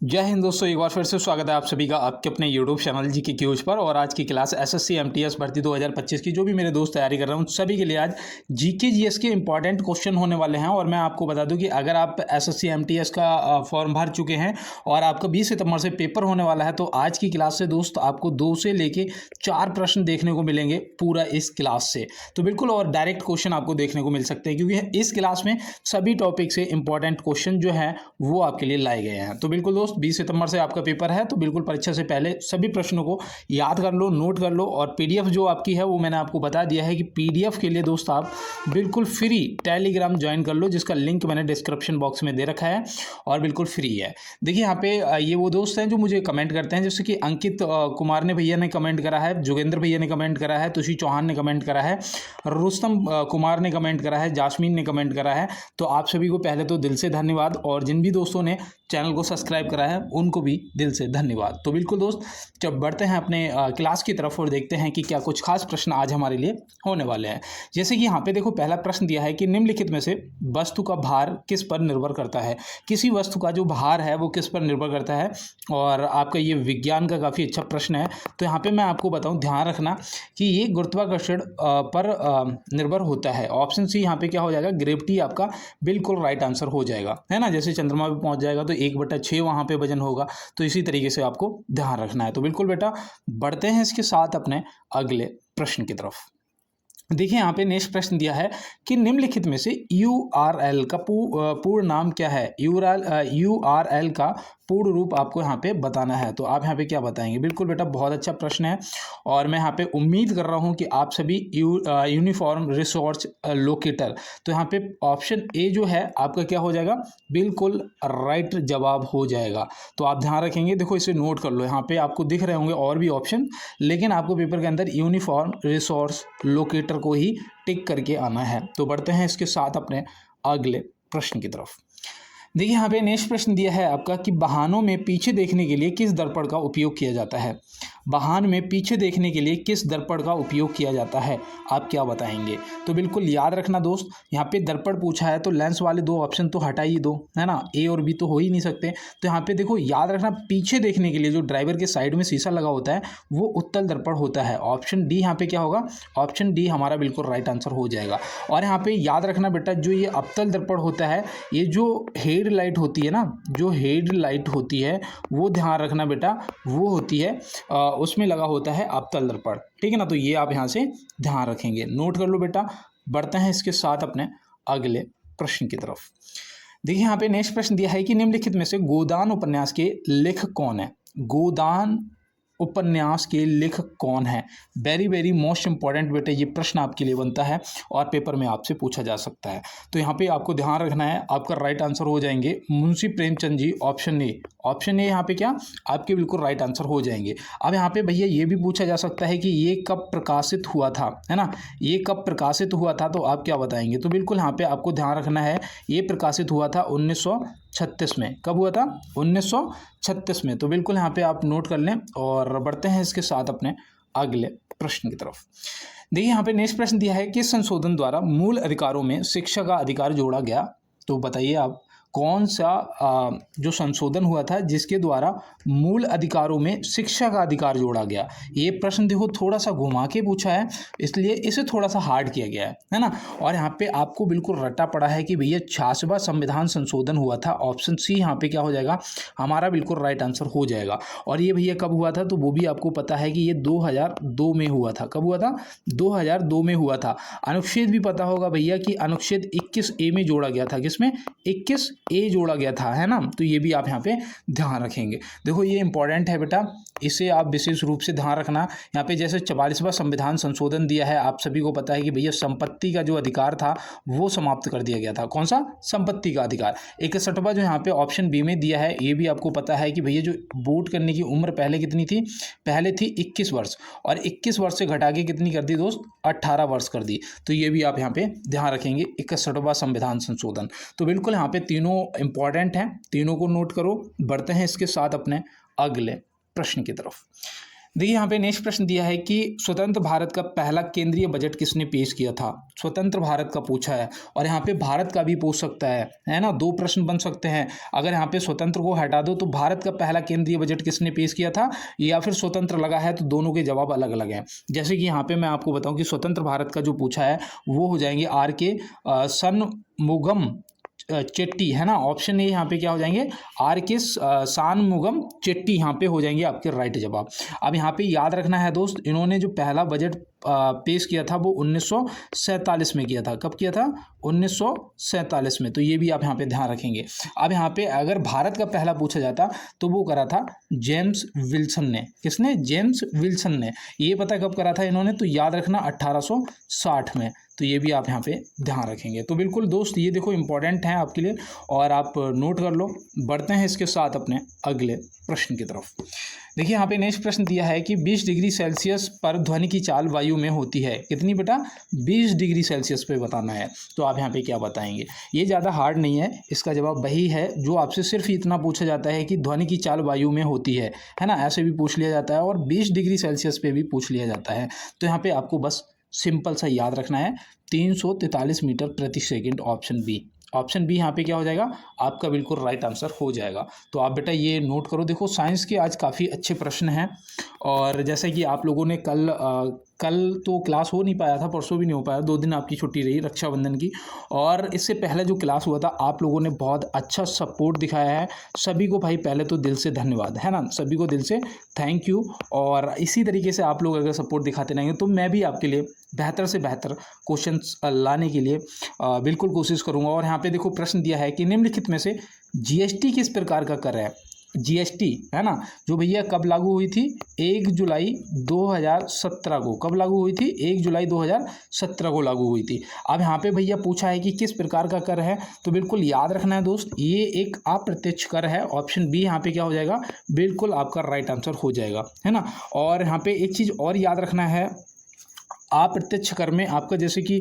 जय हिंद दोस्तों, एक बार फिर से स्वागत है आप सभी का आपके अपने यूट्यूब चैनल जीके क्यूज पर। और आज की क्लास एसएससी एमटीएस भर्ती 2025 की जो भी मेरे दोस्त तैयारी कर रहे हैं उन सभी के लिए आज जीके जीएस के इंपॉर्टेंट क्वेश्चन होने वाले हैं। और मैं आपको बता दूं कि अगर आप एसएससी एमटीएस का फॉर्म भर चुके हैं और आपका 20 सितंबर से पेपर होने वाला है, तो आज की क्लास से दोस्त आपको 2 से लेके 4 प्रश्न देखने को मिलेंगे पूरा इस क्लास से। तो बिल्कुल और डायरेक्ट क्वेश्चन आपको देखने को मिल सकते हैं, क्योंकि इस क्लास में सभी टॉपिक से इंपॉर्टेंट क्वेश्चन जो है वो आपके लिए लाए गए हैं। तो बिल्कुल दोस्त 20 सितंबर से आपका पेपर है, तो बिल्कुल परीक्षा से पहले सभी प्रश्नों को याद कर लो, नोट कर लो। और पीडीएफ जो आपकी है वो मैंने आपको बता दिया है कि पीडीएफ के लिए दोस्त आप बिल्कुल फ्री टेलीग्राम ज्वाइन कर लो, जिसका लिंक मैंने डिस्क्रिप्शन बॉक्स में दे रखा है और बिल्कुल फ्री है। देखिए यहाँ पे ये वो दोस्त हैं जो मुझे कमेंट करते हैं, जैसे कि अंकित कुमार ने भैया ने कमेंट करा है, जोगेंद्र भैया ने कमेंट करा है, तुषी चौहान ने कमेंट करा है, रुस्तम कुमार ने कमेंट करा है, जासमीन ने कमेंट करा है। तो आप सभी को पहले तो दिल से धन्यवाद, और जिन भी दोस्तों ने चैनल को सब्सक्राइब करा है उनको भी दिल से धन्यवाद। तो बिल्कुल दोस्त जब बढ़ते हैं अपने क्लास की तरफ और देखते हैं कि क्या कुछ खास प्रश्न आज हमारे लिए होने वाले हैं। जैसे कि यहाँ पे देखो पहला प्रश्न दिया है कि निम्नलिखित में से वस्तु का भार किस पर निर्भर करता है। किसी वस्तु का जो भार है वो किस पर निर्भर करता है, और आपका ये विज्ञान का काफ़ी अच्छा प्रश्न है। तो यहाँ पे मैं आपको बताऊँ, ध्यान रखना कि ये गुरुत्वाकर्षण पर निर्भर होता है। ऑप्शन सी यहाँ पे क्या हो जाएगा, ग्रेविटी आपका बिल्कुल राइट आंसर हो जाएगा, है ना। जैसे चंद्रमा पे पहुंच जाएगा तो 1/6 वहाँ पे वजन होगा, तो इसी तरीके से आपको ध्यान रखना है। तो बिल्कुल बेटा बढ़ते हैं इसके साथ अपने अगले प्रश्न की तरफ। देखिए यहाँ पे नेक्स्ट प्रश्न दिया है कि निम्नलिखित में से URL का पूर्ण नाम क्या है। URL का पूर्ण रूप आपको यहाँ पे बताना है, तो आप यहाँ पे क्या बताएंगे। बिल्कुल बेटा बहुत अच्छा प्रश्न है, और मैं यहाँ पे उम्मीद कर रहा हूँ कि आप सभी यूनिफॉर्म रिसोर्स लोकेटर, तो यहाँ पे ऑप्शन ए जो है आपका क्या हो जाएगा, बिल्कुल राइट जवाब हो जाएगा। तो आप ध्यान रखेंगे, देखो इसे नोट कर लो, यहाँ पे आपको दिख रहे होंगे और भी ऑप्शन, लेकिन आपको पेपर के अंदर यूनिफॉर्म रिसोर्स लोकेटर को ही टिक करके आना है। तो बढ़ते हैं इसके साथ अपने अगले प्रश्न की तरफ। देखिए यहाँ पे नेक्स्ट प्रश्न दिया है आपका कि वाहनों में पीछे देखने के लिए किस दर्पण का उपयोग किया जाता है। वाहन में पीछे देखने के लिए किस दर्पण का उपयोग किया जाता है, आप क्या बताएंगे। तो बिल्कुल याद रखना दोस्त, यहाँ पे दर्पण पूछा है तो लेंस वाले 2 ऑप्शन तो हटा ही दो, है ना। ए और बी तो हो ही नहीं सकते। तो यहाँ पे देखो याद रखना, पीछे देखने के लिए जो ड्राइवर के साइड में शीशा लगा होता है वो उत्तल दर्पण होता है। ऑप्शन डी यहाँ पे क्या होगा, ऑप्शन डी हमारा बिल्कुल राइट आंसर हो जाएगा। और यहाँ पे याद रखना बेटा, जो ये अवतल दर्पण होता है, ये जो हेड लाइट होती है ना, जो हेड लाइट होती है वो ध्यान रखना बेटा, वो होती है उसमें लगा होता है अवतल दर्पण, ठीक है ना। तो ये आप यहाँ से ध्यान रखेंगे, नोट कर लो बेटा। बढ़ते हैं इसके साथ अपने अगले प्रश्न की तरफ। देखिए यहाँ पे नेक्स्ट प्रश्न दिया है कि निम्नलिखित में से गोदान उपन्यास के लेखक कौन है। गोदान उपन्यास के लेखक कौन है। वेरी वेरी मोस्ट इंपॉर्टेंट बेटे ये प्रश्न आपके लिए बनता है और पेपर में आपसे पूछा जा सकता है। तो यहाँ पे आपको ध्यान रखना है, आपका राइट आंसर हो जाएंगे Munshi Premchand ji, option A. Option A यहाँ पे क्या आपके बिल्कुल राइट आंसर हो जाएंगे। अब यहाँ पे भैया ये भी पूछा जा सकता है कि ये कब प्रकाशित हुआ था, है ना, ये कब प्रकाशित हुआ था, तो आप क्या बताएंगे। तो बिल्कुल यहाँ पे आपको ध्यान रखना है, ये प्रकाशित हुआ था 1936 में। कब हुआ था, 1936 में। तो बिल्कुल यहाँ पे आप नोट कर लें, और बढ़ते हैं इसके साथ अपने अगले प्रश्न की तरफ। देखिए यहाँ पे नेक्स्ट प्रश्न दिया है कि संशोधन द्वारा मूल अधिकारों में शिक्षा का अधिकार जोड़ा गया। तो बताइए आप कौन सा जो संशोधन हुआ था जिसके द्वारा मूल अधिकारों में शिक्षा का अधिकार जोड़ा गया। ये प्रश्न देखो थोड़ा सा घुमा के पूछा है, इसलिए इसे थोड़ा सा हार्ड किया गया है ना। और यहाँ पे आपको बिल्कुल रटा पड़ा है कि भैया 66वां संविधान संशोधन हुआ था। ऑप्शन सी यहाँ पे क्या हो जाएगा, हमारा बिल्कुल राइट आंसर हो जाएगा। और ये भैया कब हुआ था, तो वो भी आपको पता है कि ये 2002 में हुआ था। कब हुआ था, 2002 में हुआ था। अनुच्छेद भी पता होगा भैया कि अनुच्छेद 21A में जोड़ा गया था। किसमें, 21A जोड़ा गया था, है ना। तो ये भी आप यहाँ पे ध्यान रखेंगे। देखो ये इंपॉर्टेंट है बेटा, इसे आप विशेष रूप से ध्यान रखना। यहाँ पे जैसे 44वां संविधान संशोधन दिया है, आप सभी को पता है कि भैया संपत्ति का जो अधिकार था वो समाप्त कर दिया गया था। कौन सा, संपत्ति का अधिकार। 61वां जो यहाँ पे ऑप्शन बी में दिया है, ये भी आपको पता है कि भैया जो वोट करने की उम्र पहले कितनी थी, पहले थी 21 वर्ष, और 21 वर्ष से घटा के कितनी कर दी दोस्त, 18 वर्ष कर दी। तो ये भी आप यहाँ पे ध्यान रखेंगे, 61वां संविधान संशोधन। तो बिल्कुल यहाँ पे तीनों इंपॉर्टेंट हैं, तीनों को नोट करो। बढ़ते हैं इसके साथ अपने अगले प्रश्न की तरफ। देखिए यहाँ पे नेक्स्ट प्रश्न दिया है कि स्वतंत्र भारत का पहला केंद्रीय बजट किसने पेश किया था। स्वतंत्र भारत का पूछा है और यहाँ पे भारत का भी पूछ सकता है ना। दो प्रश्न बन सकते हैं। अगर यहाँ पे स्वतंत्र को हटा दो तो भारत का पहला केंद्रीय बजट किसने पेश किया था, या फिर स्वतंत्र लगा है तो दोनों के जवाब अलग अलग हैं। जैसे कि यहाँ पे मैं आपको बताऊँ कि स्वतंत्र भारत का जो पूछा है वो हो जाएंगे R.K. षणमुगम चेट्टी, है ना। ऑप्शन ए यहाँ पे क्या हो जाएंगे, R.K. षणमुगम चेट्टी यहाँ पे हो जाएंगे आपके राइट जवाब। अब यहाँ पे याद रखना है दोस्त, इन्होंने जो पहला बजट पेश किया था वो 1947 में किया था। कब किया था, 1947 में। तो ये भी आप यहाँ पे ध्यान रखेंगे। अब यहाँ पे अगर भारत का पहला पूछा जाता तो वो करा था जेम्स विल्सन ने। किसने, जेम्स विल्सन ने। ये पता कब करा था इन्होंने, तो याद रखना 1860 में। तो ये भी आप यहाँ पे ध्यान रखेंगे। तो बिल्कुल दोस्त ये देखो इंपॉर्टेंट है आपके लिए और आप नोट कर लो। बढ़ते हैं इसके साथ अपने अगले प्रश्न की तरफ। देखिए यहाँ पे नेक्स्ट प्रश्न दिया है कि 20 डिग्री सेल्सियस पर ध्वनि की चाल वायु में होती है कितनी बेटा, 20 डिग्री सेल्सियस पे बताना है। तो आप यहाँ पे क्या बताएंगे। ये ज़्यादा हार्ड नहीं है, इसका जवाब वही है जो आपसे सिर्फ इतना पूछा जाता है कि ध्वनि की चाल वायु में होती है ना। ऐसे भी पूछ लिया जाता है और 20 डिग्री सेल्सियस पे भी पूछ लिया जाता है। तो यहाँ पे आपको बस सिंपल सा याद रखना है 343 मीटर प्रति second. Option B, option B यहाँ पे क्या हो जाएगा आपका बिल्कुल राइट आंसर हो जाएगा। तो आप बेटा ये नोट करो। देखो साइंस के आज काफ़ी अच्छे प्रश्न हैं और जैसे कि आप लोगों ने कल तो क्लास हो नहीं पाया था, परसों भी नहीं हो पाया, 2 दिन आपकी छुट्टी रही रक्षाबंधन की। और इससे पहले जो क्लास हुआ था आप लोगों ने बहुत अच्छा सपोर्ट दिखाया है। सभी को भाई पहले तो दिल से धन्यवाद, है ना। सभी को दिल से थैंक यू। और इसी तरीके से आप लोग अगर सपोर्ट दिखाते रहेंगे तो मैं भी आपके लिए बेहतर से बेहतर क्वेश्चंस लाने के लिए बिल्कुल कोशिश करूंगा। और यहाँ पे देखो प्रश्न दिया है कि निम्नलिखित में से जीएसटी किस प्रकार का कर है। जीएसटी, है ना, जो भैया कब लागू हुई थी, 1 जुलाई 2017 को। कब लागू हुई थी, 1 जुलाई 2017 को लागू हुई थी। अब यहाँ पे भैया पूछा है कि किस प्रकार का कर है, तो बिल्कुल याद रखना है दोस्त, ये एक अप्रत्यक्ष कर है। ऑप्शन बी यहाँ पे क्या हो जाएगा, बिल्कुल आपका राइट आंसर हो जाएगा, है ना। और यहाँ पे एक चीज़ और याद रखना है, अप्रत्यक्ष कर में आपका जैसे कि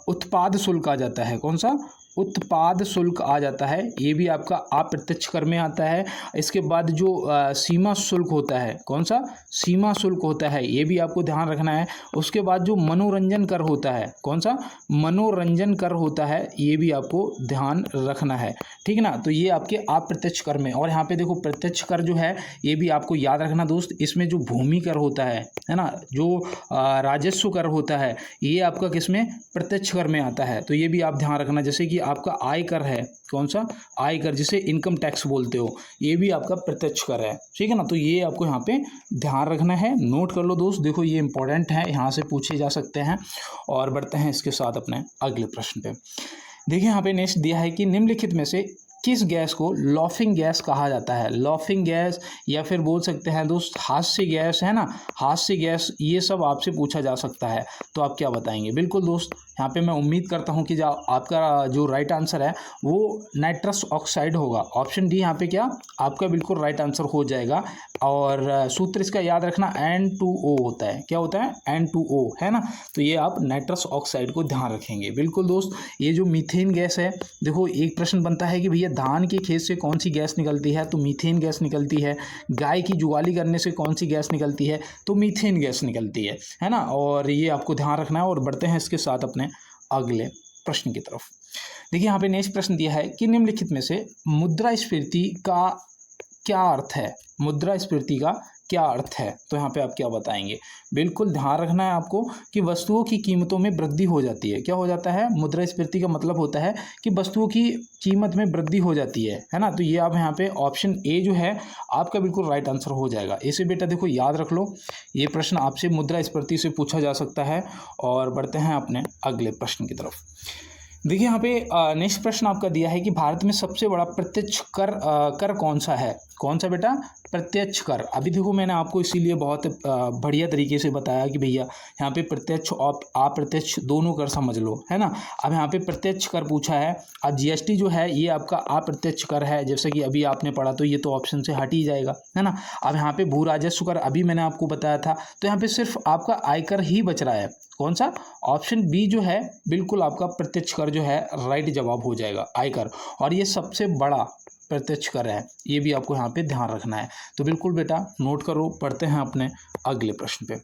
उत्पाद शुल्क आ जाता है। कौन सा, उत्पाद शुल्क आ जाता है, ये भी आपका अप्रत्यक्ष कर में आता है। इसके बाद जो सीमा शुल्क होता है, कौन सा, सीमा शुल्क होता है, ये भी आपको ध्यान रखना है। उसके बाद जो मनोरंजन कर होता है, कौन सा, मनोरंजन कर होता है, ये भी आपको ध्यान रखना है, ठीक है ना। तो ये आपके अप्रत्यक्ष कर में। और यहाँ पे देखो प्रत्यक्ष कर जो है ये भी आपको याद रखना दोस्त, इसमें जो भूमि कर होता है ना, जो राजस्व कर होता है, ये आपका किसमें, प्रत्यक्ष कर में आता है। तो ये भी आप ध्यान रखना। जैसे कि आपका आय कर है, कौन सा, आय कर, जिसे इनकम टैक्स बोलते हो, ये भी आपका प्रत्यक्ष कर है, ठीक है ना। तो ये आपको यहाँ पे ध्यान रखना है, नोट कर लो दोस्त। देखो ये इंपॉर्टेंट है, यहाँ से पूछे जा सकते हैं। और बढ़ते हैं इसके साथ अपने अगले प्रश्न पे। देखिए यहाँ पे नेक्स्ट दिया है कि निम्नलिखित में से किस गैस को लॉफिंग गैस कहा जाता है। लॉफिंग गैस या फिर बोल सकते हैं दोस्त हास्य गैस, है ना, हास्य गैस, ये सब आपसे पूछा जा सकता है। तो आप क्या बताएंगे। बिल्कुल दोस्त यहाँ पे मैं उम्मीद करता हूँ कि आपका जो राइट आंसर है वो नाइट्रस ऑक्साइड होगा। ऑप्शन डी यहाँ पे क्या आपका बिल्कुल राइट आंसर हो जाएगा। और सूत्र इसका याद रखना N2O होता है। क्या होता है, N2O, है ना। तो ये आप नाइट्रस ऑक्साइड को ध्यान रखेंगे। बिल्कुल दोस्त, ये जो मीथेन गैस है, देखो एक प्रश्न बनता है कि भैया धान के खेत से कौन सी गैस निकलती है, तो मीथेन गैस निकलती है। गाय की जुगाली करने से कौन सी गैस निकलती है, तो मीथेन गैस निकलती है ना। और ये आपको ध्यान रखना है। और बढ़ते हैं इसके साथ अपने अगले प्रश्न की तरफ। देखिए यहाँ पे नेक्स्ट प्रश्न दिया है कि निम्नलिखित में से मुद्रास्फीति का क्या अर्थ है। मुद्रास्फीति का क्या अर्थ है, तो यहाँ पे आप क्या बताएंगे। बिल्कुल ध्यान रखना है आपको कि वस्तुओं की कीमतों में वृद्धि हो जाती है। क्या हो जाता है, मुद्रास्फीति का मतलब होता है कि वस्तुओं की कीमत में वृद्धि हो जाती है ना। तो ये आप यहाँ पे ऑप्शन ए जो है आपका बिल्कुल राइट आंसर हो जाएगा। इसे बेटा देखो याद रख लो, ये प्रश्न आपसे मुद्रास्फीति से पूछा जा सकता है। और बढ़ते हैं अपने अगले प्रश्न की तरफ। देखिए यहाँ पे नेक्स्ट प्रश्न आपका दिया है कि भारत में सबसे बड़ा प्रत्यक्ष कर कौन सा है। कौन सा बेटा, प्रत्यक्ष कर। अभी देखो मैंने आपको इसीलिए बहुत बढ़िया तरीके से बताया कि भैया यहाँ पे प्रत्यक्ष और अप्रत्यक्ष दोनों कर समझ लो, है ना। अब यहाँ पे प्रत्यक्ष कर पूछा है और जीएसटी जो है ये आपका अप्रत्यक्ष कर है, जैसे कि अभी आपने पढ़ा, तो ये तो ऑप्शन से हट ही जाएगा, है ना। अब यहाँ पे भू राजस्व कर अभी मैंने आपको बताया था, तो यहाँ पे सिर्फ आपका आयकर ही बच रहा है। कौन सा, ऑप्शन बी जो है बिल्कुल आपका प्रत्यक्ष कर जो है राइट जवाब हो जाएगा, आयकर। और ये सबसे बड़ा प्रत्यक्ष कर है, ये भी आपको यहाँ पे ध्यान रखना है। तो बिल्कुल बेटा नोट करो। पढ़ते हैं अपने अगले प्रश्न पे।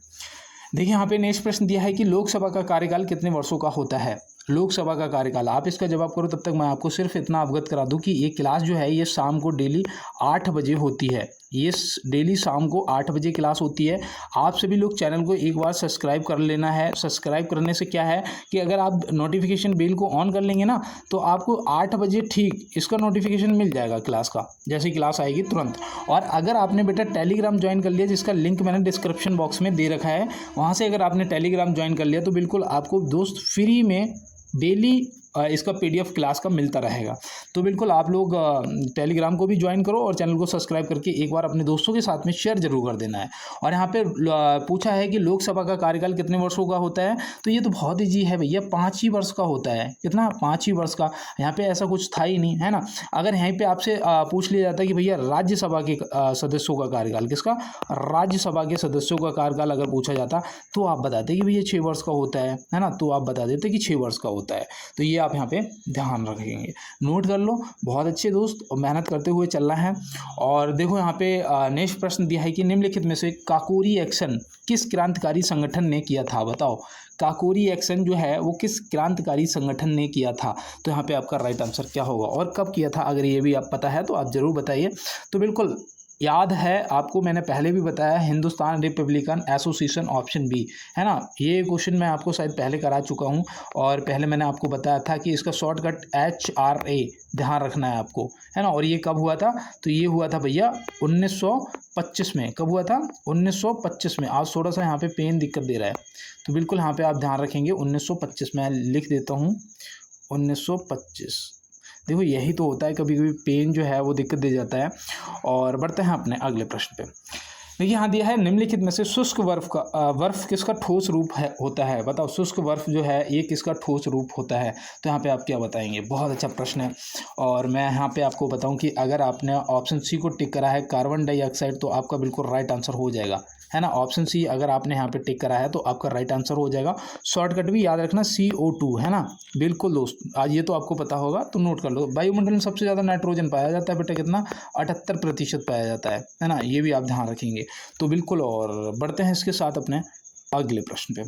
देखिए यहाँ पे नेक्स्ट प्रश्न दिया है कि लोकसभा का कार्यकाल कितने वर्षों का होता है। लोकसभा का कार्यकाल, आप इसका जवाब करो, तब तक मैं आपको सिर्फ इतना अवगत करा दूं कि ये क्लास जो है ये शाम को डेली 8 बजे होती है। ये डेली शाम को 8 बजे क्लास होती है। आप सभी लोग चैनल को एक बार सब्सक्राइब कर लेना है। सब्सक्राइब करने से क्या है कि अगर आप नोटिफिकेशन बेल को ऑन कर लेंगे ना, तो आपको 8 बजे ठीक इसका नोटिफिकेशन मिल जाएगा क्लास का, जैसे क्लास आएगी तुरंत। और अगर आपने बेटा टेलीग्राम ज्वाइन कर लिया, जिसका लिंक मैंने डिस्क्रिप्शन बॉक्स में दे रखा है, वहाँ से अगर आपने टेलीग्राम ज्वाइन कर लिया तो बिल्कुल आपको दोस्त फ्री में डेली इसका पीडीएफ क्लास का मिलता रहेगा। तो बिल्कुल आप लोग टेलीग्राम को भी ज्वाइन करो और चैनल को सब्सक्राइब करके एक बार अपने दोस्तों के साथ में शेयर जरूर कर देना है। और यहाँ पे पूछा है कि लोकसभा का कार्यकाल कितने वर्षों का होता है, तो ये तो बहुत ईजी है भैया, 5 ही वर्ष का होता है। कितना? 5 ही वर्ष का। यहाँ पे ऐसा कुछ था ही नहीं, है ना। अगर यहीं पे आपसे पूछ लिया जाता है कि भैया राज्यसभा के सदस्यों का कार्यकाल, किसका? राज्यसभा के सदस्यों का कार्यकाल अगर पूछा जाता तो आप बताते कि भैया 6 वर्ष का होता है ना, तो आप बता देते कि 6 वर्ष का होता है। तो ये आप यहाँ पे ध्यान रखेंगे, नोट कर लो। बहुत अच्छे दोस्त, और मेहनत करते हुए चलना है। और देखो यहाँ पे नेक्स्ट प्रश्न दिया है कि निम्नलिखित में से काकोरी एक्शन किस क्रांतिकारी संगठन ने किया था, बताओ। काकोरी एक्शन जो है वो किस क्रांतिकारी संगठन ने किया था, तो यहाँ पे आपका राइट आंसर क्या होगा और कब किया था, अगर ये भी आप पता है तो आप जरूर बताइए। तो बिल्कुल याद है आपको, मैंने पहले भी बताया, Hindustan Republican Association, option B, है ना। ये क्वेश्चन मैं आपको शायद पहले करा चुका हूँ, और पहले मैंने आपको बताया था कि इसका शॉर्टकट HRA ध्यान रखना है आपको, है ना। और ये कब हुआ था, तो ये हुआ था भैया 1925 में। कब हुआ था? 1925 में। आज थोड़ा सा यहाँ पे पेन दिक्कत दे रहा है, तो बिल्कुल यहाँ पे आप ध्यान रखेंगे 1925। मैं लिख देता हूँ 1925। देखो यही तो होता है, कभी कभी पेन जो है वो दिक्कत दे जाता है। और बढ़ते हैं अपने अगले प्रश्न पे। देखिए यहाँ दिया है निम्नलिखित में से शुष्क बर्फ किसका ठोस रूप है होता है, बताओ। शुष्क बर्फ जो है ये किसका ठोस रूप होता है, तो यहाँ पे आप क्या बताएंगे। बहुत अच्छा प्रश्न है। और मैं यहाँ पे आपको बताऊँ कि अगर आपने ऑप्शन सी को टिक करा है कार्बन डाइऑक्साइड, तो आपका बिल्कुल राइट आंसर हो जाएगा, है ना। ऑप्शन सी अगर आपने यहाँ पे टिक करा है तो आपका राइट आंसर हो जाएगा। शॉर्टकट भी याद रखना CO2, है ना। बिल्कुल दोस्त, आज ये तो आपको पता होगा, तो नोट कर लो। वायुमंडल में सबसे ज़्यादा नाइट्रोजन पाया जाता है बेटा, कितना? 78% पाया जाता है ना। ये भी आप ध्यान रखेंगे, तो बिल्कुल। और बढ़ते हैं इसके साथ अपने अगले प्रश्न पे।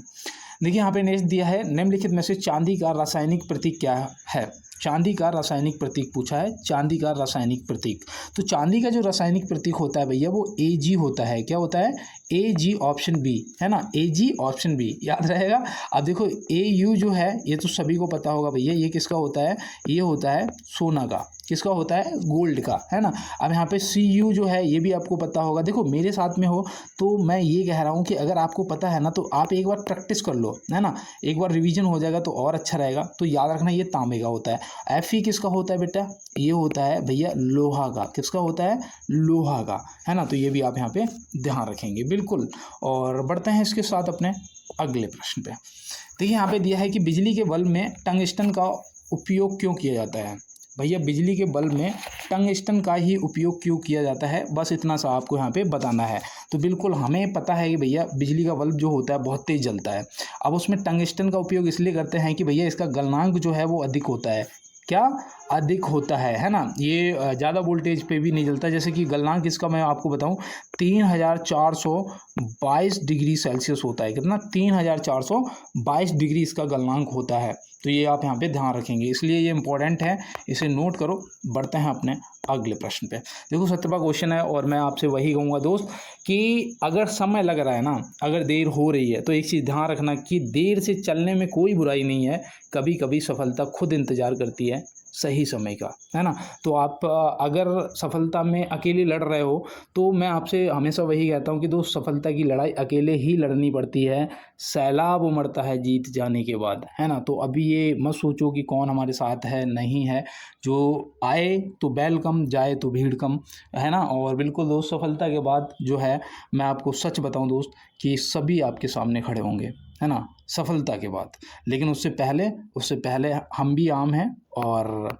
देखिए यहाँ पे नेक्स्ट दिया है निम्नलिखित में से चांदी का रासायनिक प्रतीक क्या है। चांदी का रासायनिक प्रतीक पूछा है, चांदी का रासायनिक प्रतीक। तो चांदी का जो रासायनिक प्रतीक होता है भैया वो AG होता है। क्या होता है? AG, ऑप्शन बी, है ना। AG, ऑप्शन बी, याद रहेगा। अब देखो AU जो है ये तो सभी को पता होगा भैया, ये किसका होता है? ये होता है सोना का। किसका होता है? गोल्ड का, है ना। अब यहाँ पे CU जो है ये भी आपको पता होगा। देखो मेरे साथ में हो तो मैं ये कह रहा हूँ कि अगर आपको पता है ना तो आप एक बार प्रैक्टिस कर लो, है ना। एक बार रिवीजन हो जाएगा तो और अच्छा रहेगा। तो याद रखना ये तांबे का होता है। Fe किसका होता है बेटा? ये होता है भैया लोहा का। किसका होता है? लोहा का, है ना। तो ये भी आप यहाँ पे ध्यान रखेंगे, बिल्कुल। और बढ़ते हैं इसके साथ अपने अगले प्रश्न पे। देखिए यहाँ पे दिया है कि बिजली के बल्ब में टंगस्टन का उपयोग क्यों किया जाता है। भैया बिजली के बल्ब में टंगस्टन का ही उपयोग क्यों किया जाता है, बस इतना सा आपको यहाँ पे बताना है। तो बिल्कुल हमें पता है कि भैया बिजली का बल्ब जो होता है बहुत तेज जलता है। अब उसमें टंगस्टन का उपयोग इसलिए करते हैं कि भैया इसका गलनांक जो है वो अधिक होता है। क्या? अधिक होता है ना। ये ज़्यादा वोल्टेज पे भी नहीं जलता। जैसे कि गलनांक इसका मैं आपको बताऊं 3422 डिग्री सेल्सियस होता है। कितना? 3422 डिग्री इसका गलनांक होता है। तो ये आप यहाँ पे ध्यान रखेंगे, इसलिए ये इंपॉर्टेंट है, इसे नोट करो। बढ़ते हैं अपने अगले प्रश्न पे। देखो 17वां क्वेश्चन है, और मैं आपसे वही कहूँगा दोस्त कि अगर समय लग रहा है ना, अगर देर हो रही है, तो एक चीज़ ध्यान रखना कि देर से चलने में कोई बुराई नहीं है। कभी कभी सफलता खुद इंतजार करती है सही समय का, है ना। तो आप अगर सफलता में अकेले लड़ रहे हो तो मैं आपसे हमेशा वही कहता हूँ कि दोस्त सफलता की लड़ाई अकेले ही लड़नी पड़ती है। सैलाब उमड़ता है जीत जाने के बाद, है ना। तो अभी ये मत सोचो कि कौन हमारे साथ है, नहीं है। जो आए तो वेलकम, जाए तो भीड़ कम, है ना। और बिल्कुल दोस्त सफलता के बाद जो है मैं आपको सच बताऊँ दोस्त कि सभी आपके सामने खड़े होंगे, है ना, सफलता के बाद। लेकिन उससे पहले हम भी आम हैं, और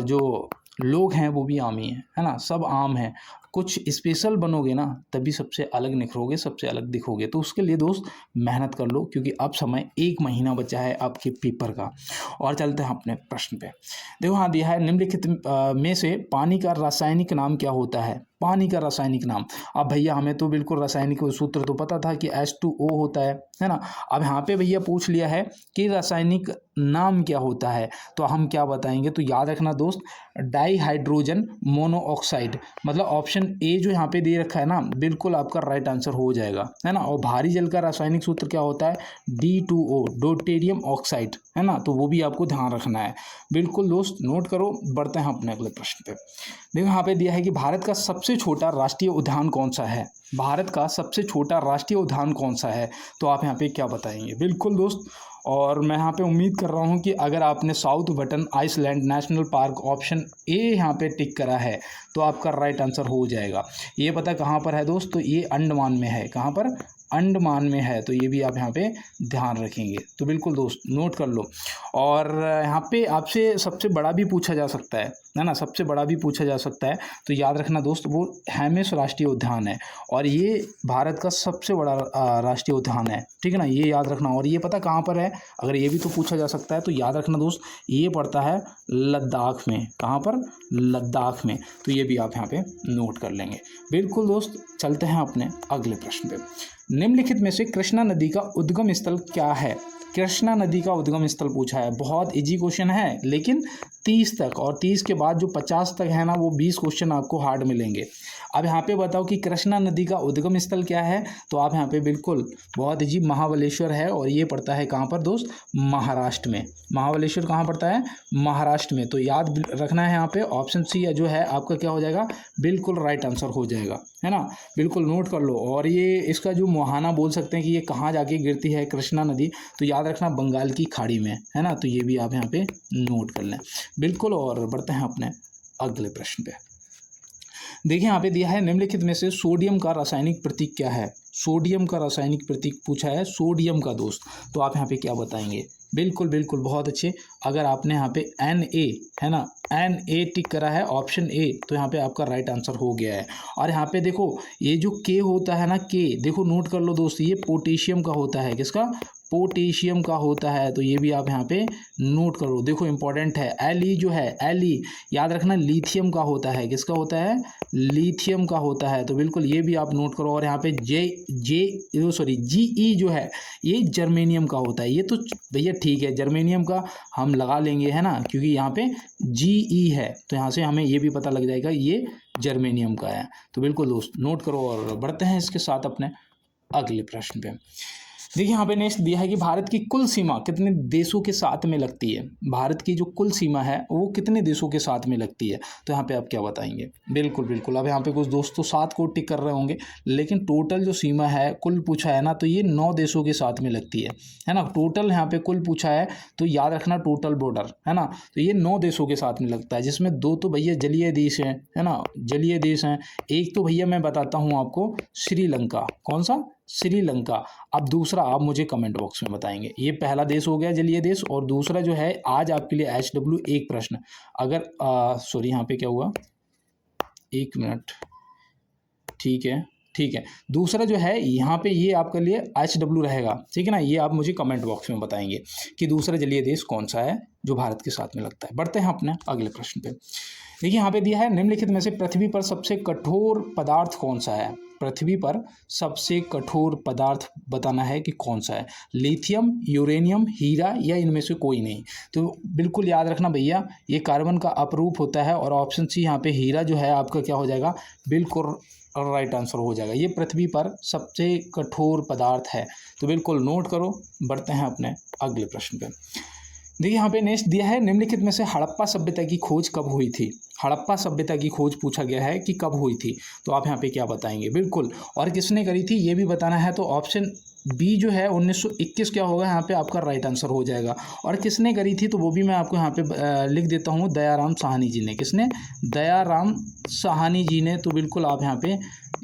जो लोग हैं वो भी आम ही हैं, है ना। सब आम हैं, कुछ स्पेशल बनोगे ना तभी सबसे अलग निखरोगे, सबसे अलग दिखोगे। तो उसके लिए दोस्त मेहनत कर लो, क्योंकि अब समय 1 महीना बचा है आपके पेपर का। और चलते हैं अपने प्रश्न पे। देखो हाँ दिया है, निम्नलिखित में से पानी का रासायनिक नाम क्या होता है? पानी का रासायनिक नाम। अब भैया हमें तो बिल्कुल रासायनिक सूत्र तो पता था कि H2O होता है ना। अब यहाँ पे भैया पूछ लिया है कि रासायनिक नाम क्या होता है, तो हम क्या बताएंगे? तो याद रखना दोस्त, डाई हाइड्रोजन मोनोऑक्साइड, मतलब ऑप्शन ए जो यहाँ पे दे रखा है ना, बिल्कुल आपका राइट आंसर हो जाएगा, है ना। और भारी जल का रासायनिक सूत्र क्या होता है? D2O, डोटेरियम ऑक्साइड, है ना। तो वो भी आपको ध्यान रखना है। बिल्कुल दोस्त नोट करो। बढ़ते हैं अपने अगले प्रश्न पे। देखो यहाँ पे दिया है कि भारत का सबसे छोटा राष्ट्रीय उद्यान कौन सा है? भारत का सबसे छोटा राष्ट्रीय उद्यान कौन सा है? तो आप यहाँ पे क्या बताएंगे? बिल्कुल दोस्त, और मैं यहाँ पे उम्मीद कर रहा हूँ कि अगर आपने South Button Island National Park option A यहाँ पे टिक करा है तो आपका राइट आंसर हो जाएगा। ये पता कहाँ पर है दोस्त? तो ये अंडमान में है। कहाँ पर? अंडमान में है। तो ये भी आप यहाँ पे ध्यान रखेंगे। तो बिल्कुल दोस्त नोट कर लो। और यहाँ पे आपसे सबसे बड़ा भी पूछा जा सकता है ना, सबसे बड़ा भी पूछा जा सकता है। तो याद रखना दोस्त, वो हेमिस राष्ट्रीय उद्यान है और ये भारत का सबसे बड़ा राष्ट्रीय उद्यान है, ठीक है ना। ये याद रखना। और ये पता कहाँ पर है? अगर ये भी तो पूछा जा सकता है, तो याद रखना दोस्त, ये पड़ता है लद्दाख में। कहाँ पर? लद्दाख में। तो ये भी आप यहाँ पे नोट कर लेंगे। बिल्कुल दोस्त, चलते हैं अपने अगले प्रश्न पे। निम्नलिखित में से कृष्णा नदी का उद्गम स्थल क्या है? कृष्णा नदी का उद्गम स्थल पूछा है। बहुत इजी क्वेश्चन है, लेकिन 30 तक, और 30 के बाद जो 50 तक है ना, वो 20 क्वेश्चन आपको हार्ड मिलेंगे। अब यहाँ पे बताओ कि कृष्णा नदी का उद्गम स्थल क्या है? तो आप यहाँ पे बिल्कुल बहुत इजी, महाबलेश्वर है। और ये पड़ता है कहाँ पर दोस्त? महाराष्ट्र में। महाबलेश्वर कहाँ पड़ता है? महाराष्ट्र में। तो याद रखना है यहाँ पे ऑप्शन सी जो है आपका क्या हो जाएगा? बिल्कुल राइट आंसर हो जाएगा, है ना। बिल्कुल नोट कर लो। और ये इसका जो मुहाना बोल सकते हैं कि ये कहाँ जाके गिरती है कृष्णा नदी, तो याद रखना बंगाल की खाड़ी में, है ना। तो ये भी आप यहाँ पे नोट कर लें। बिल्कुल। और बढ़ते हैं अपने अगले प्रश्न पे। देखिए यहाँ पे दिया है, निम्नलिखित में से सोडियम का रासायनिक प्रतीक क्या है? सोडियम का रासायनिक प्रतीक पूछा है, सोडियम का दोस्त। तो आप यहाँ पे क्या बताएंगे? बिल्कुल बिल्कुल, बहुत अच्छे। अगर आपने यहाँ पे Na, है ना, Na टिक करा है ऑप्शन ए, तो यहाँ पे आपका राइट आंसर हो गया है। और यहाँ पे देखो ये जो K होता है ना, K देखो नोट कर लो दोस्त, ये पोटेशियम का होता है। किसका? पोटेशियम का होता है। तो ये भी आप यहाँ पे नोट करो। देखो इंपॉर्टेंट है। Li जो है, Li याद रखना लिथियम का होता है। किसका होता है? लिथियम का होता है। तो बिल्कुल ये भी आप नोट करो। और यहाँ पे Ge जो है, ये जर्मेनियम का होता है। ये तो भैया ठीक है, जर्मेनियम का हम लगा लेंगे, है ना, क्योंकि यहाँ पे Ge है। तो यहाँ से हमें ये भी पता लग जाएगा ये जर्मेनियम का है। तो बिल्कुल दोस्त नोट करो। और बढ़ते हैं इसके साथ अपने अगले प्रश्न पे। देखिए यहाँ पे नेक्स्ट दिया है कि भारत की कुल सीमा कितने देशों के साथ में लगती है? भारत की जो कुल सीमा है वो कितने देशों के साथ में लगती है? तो यहाँ पे आप क्या बताएंगे? बिल्कुल बिल्कुल। अब यहाँ पे कुछ दोस्तों 7 को टिक कर रहे होंगे, लेकिन टोटल जो सीमा है कुल पूछा है ना, तो ये 9 देशों के साथ में लगती है ना। टोटल यहाँ पे कुल पूछा है, तो याद रखना टोटल बॉर्डर, है ना। तो ये 9 देशों के साथ में लगता है, जिसमें 2 तो भैया जलीय देश हैं, है ना, जलीय देश हैं। एक तो भैया मैं बताता हूँ आपको, श्रीलंका। कौन सा? श्रीलंका। अब दूसरा आप मुझे कमेंट बॉक्स में बताएंगे। ये पहला देश हो गया जलीय देश, और दूसरा जो है आज आपके लिए HW एक प्रश्न। अगर सॉरी यहाँ पे क्या हुआ, 1 मिनट, ठीक है ठीक है। दूसरा जो है यहाँ पे ये आपके लिए HW रहेगा, ठीक है ना। ये आप मुझे कमेंट बॉक्स में बताएंगे कि दूसरा जलीय देश कौन सा है जो भारत के साथ में लगता है। बढ़ते हैं अपने अगले प्रश्न पे। देखिए यहाँ पे दिया है, निम्नलिखित में से पृथ्वी पर सबसे कठोर पदार्थ कौन सा है? पृथ्वी पर सबसे कठोर पदार्थ बताना है कि कौन सा है? लिथियम, यूरेनियम, हीरा, या इनमें से कोई नहीं? तो बिल्कुल याद रखना भैया, ये कार्बन का अपरूप होता है। और ऑप्शन सी यहाँ पे हीरा जो है आपका क्या हो जाएगा? बिल्कुल राइट आंसर हो जाएगा। ये पृथ्वी पर सबसे कठोर पदार्थ है। तो बिल्कुल नोट करो। बढ़ते हैं अपने अगले प्रश्न पे। देखिए यहाँ पे नेक्स्ट दिया है, निम्नलिखित में से हड़प्पा सभ्यता की खोज कब हुई थी? हड़प्पा सभ्यता की खोज पूछा गया है कि कब हुई थी। तो आप यहाँ पे क्या बताएंगे? बिल्कुल। और किसने करी थी ये भी बताना है। तो ऑप्शन बी जो है 1921 क्या होगा यहाँ पे आपका राइट आंसर हो जाएगा। और किसने करी थी तो वो भी मैं आपको यहाँ पे लिख देता हूँ, दयाराम साहनी जी ने। किसने? दयाराम साहनी जी ने। तो बिल्कुल आप यहाँ पे